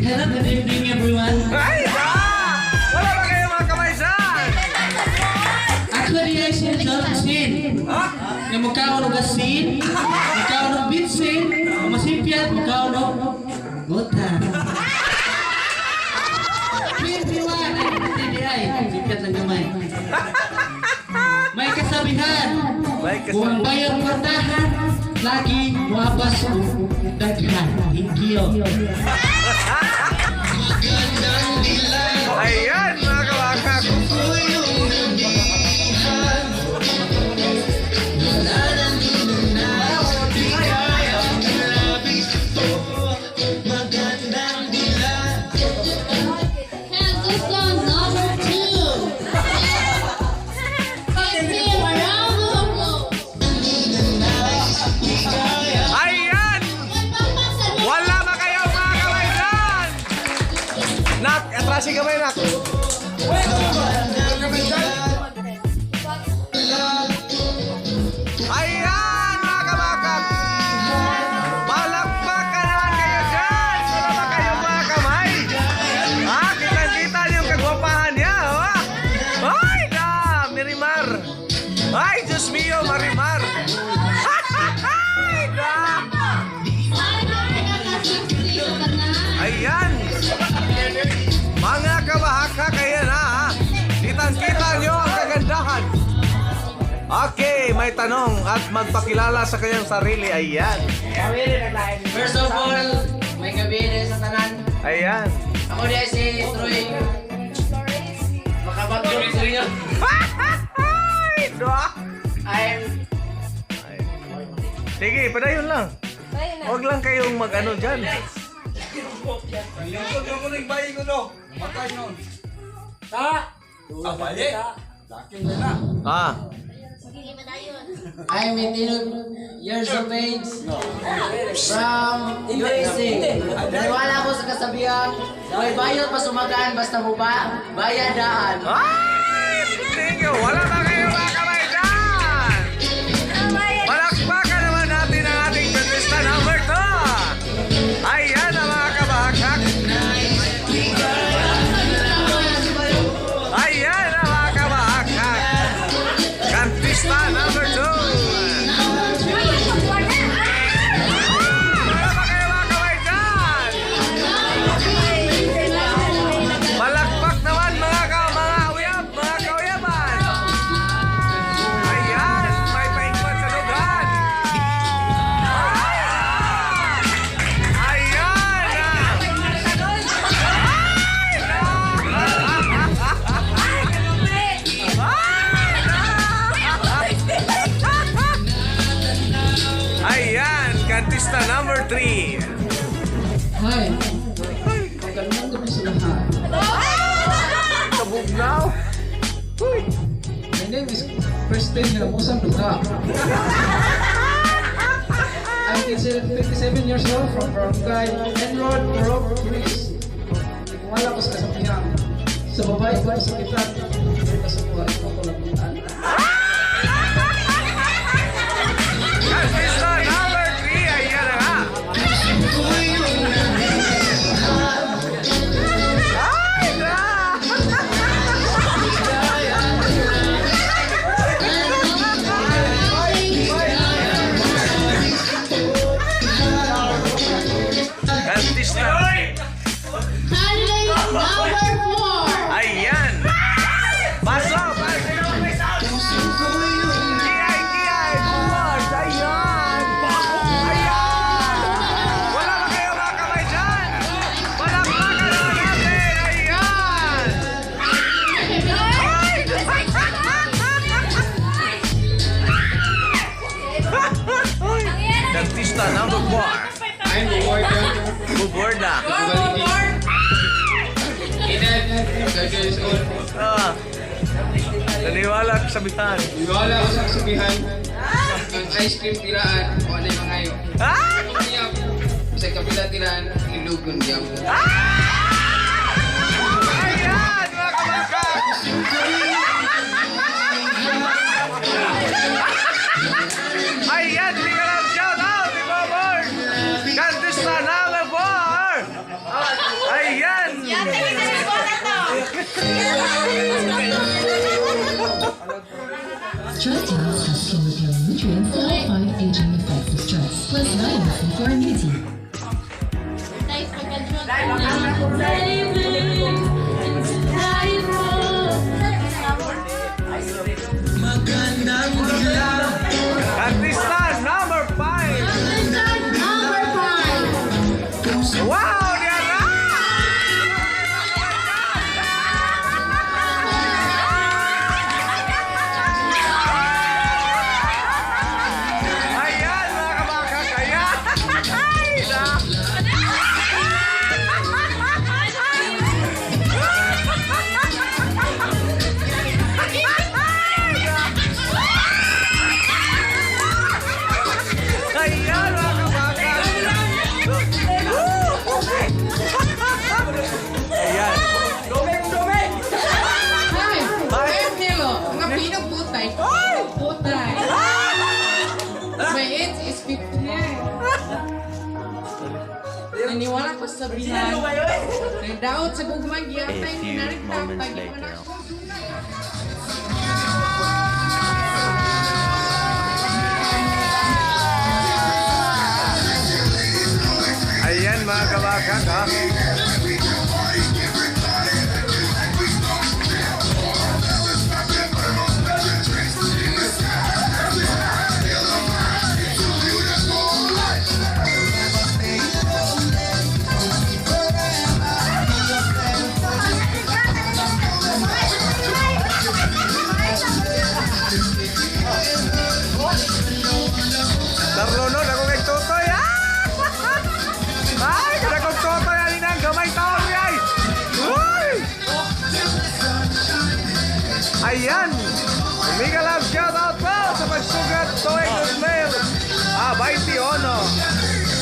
Hello, good evening everyone. Ay, wala ba kayo mga kamay dyan? Actually, I said Johnson. Ha? Yung mukha ko gasin, mukha ko bitsin, masipyat, mukha ko gota. Everyone, ay, sipyat lang gamay. May kasabihan, kung bayang kortahan, lagi wabas o daghan. Thank you. Ayan, mga kawakak. Ayan! Wala ba kayo mga kamay dyan? Nak, atrasin kamay, nak. Ayan, mga kabakak. Palakpakan naman kayo dyan. Wala ba kayo mga kamay? Ha? Kita-kita niyo yung kagwapahan niya, ha? Ay, na, Marimar. Ay, Diyos mio, Marimar. Ay, na. Ayan. Mga kabahaka kayo na, ha? Kitang-kita nyo ang kagandahan. Okay, may tanong at magpakilala sa kanyang sarili. Ayan. First of all, may gabi din sa tanan. Ayan. Ako din si Troy. Makabagdog sa inyo. Ay, doa. I'm Sige, padayon lang. Huwag lang kayong mag-ano dyan. Ah. I'm 18 years of age from USA. Naniwala ko sa kasabihan, may bayad pa sumagaan basta mo ba bayadaan. Ay! Thank you! Wala ba kayo mga kamay dyan? Palakpakan naman natin ang ating contestant number 2. Ayan ang mga kabahakak. Ayan ang mga kabahakak. Contestant number 2. Wala ba kayo mga kamay dyan? Palakpak naman mga uyab, mga kauyaban. Ayan, may paikot sa lugar. Ayan. Ayan, kantista number 3. Hi. Magandang gabi sa lahat. Kabugnaw. My name is Kristen Hiramusan Duga. I'm 57 years old from Barangay Enrod, Morocco, Greece. Wala ko sa kasabihan. Sa babae ko sa kitan. Sa buhay ko ko lang kitan. Kantista number 3. Ayan na nga. Ay, na! Kantista. Ayan. Pasok. Kiyay, buwas. Ayan. Ayan. Wala ba kayo mga kamay dyan? Palakpakan naman natin. Ayan. Ay! Dentista number 4. I'm Buwarda. Buborda. Ah. Naniwala ka sa bihan. Wala ko sa kasabihan. Ang ice cream tiraan, o ano yung mga yun. Ah! Sa kapila tiraan, ilugon diyan. Ayan, mga kabakak! Ayan, hindi ka lang shout out, di ba, Bord? Kantista number 4! Stress Max has skin repair nutrients to help fight aging effects of stress, plus vitamins for immunity. Artista number 5. Wow, Diana! Ayan, mga kabakak, ayan! Ay, na! Ayan, mga kabakak! Ayan. Hi! I'm Hilo. Ang pinagputay. Putay. My age is 15. Naniwala ko sa bihan. Nagdaot sa gugmang giyatay. Narigtapay. Di ko na Ayan, mga kabakak, ha? Darlunod, ako kay Totoy, ha? Ay, kada kong Totoy, alin ang gamay tao, ay! Uy! Ayan! Mega love shoutout po sa pagsugat Toy Guzmel. 21.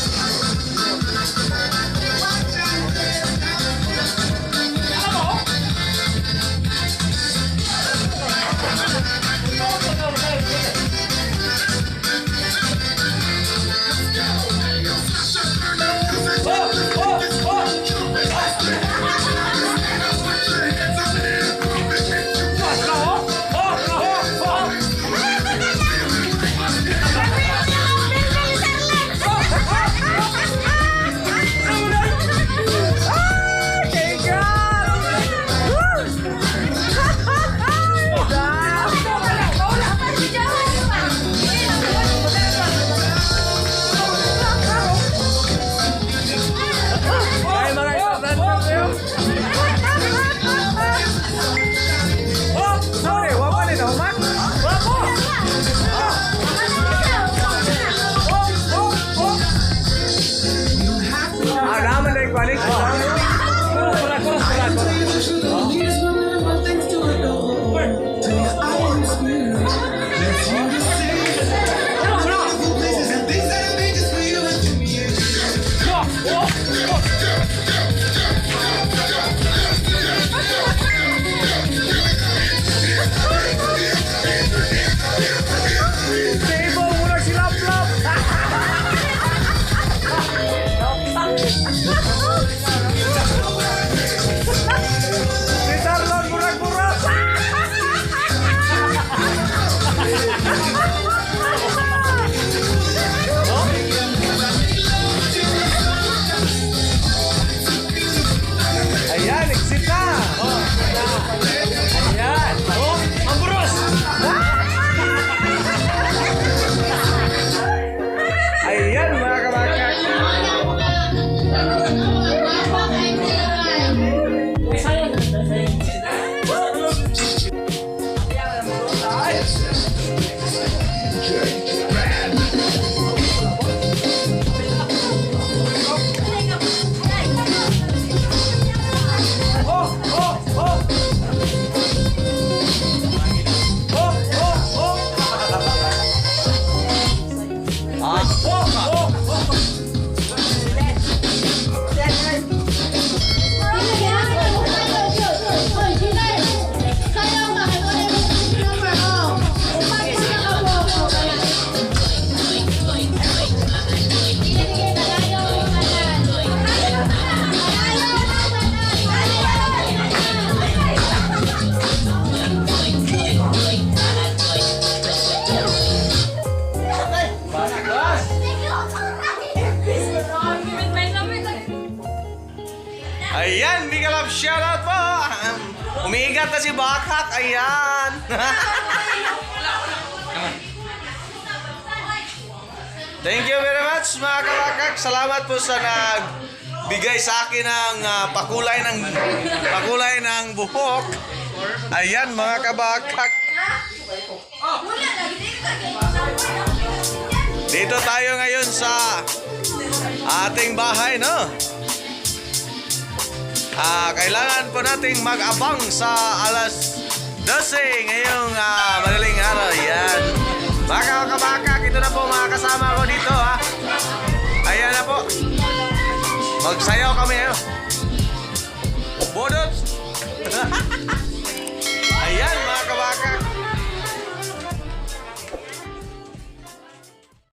mega love shoutout po. Umiigat na si Bakak. Ayan. Thank you very much mga kabakak. Salamat po sa nagbigay sa akin ng pakulay ng buhok. Ayan mga kabakak. Dito tayo ngayon sa ating bahay, no? Kailangan po nating mag-abang sa alas 12 ngayong madaling araw. Yan. Mga kabakak, ito na po mga kasama ko dito, ha. Ayan na po. Magsayaw kami,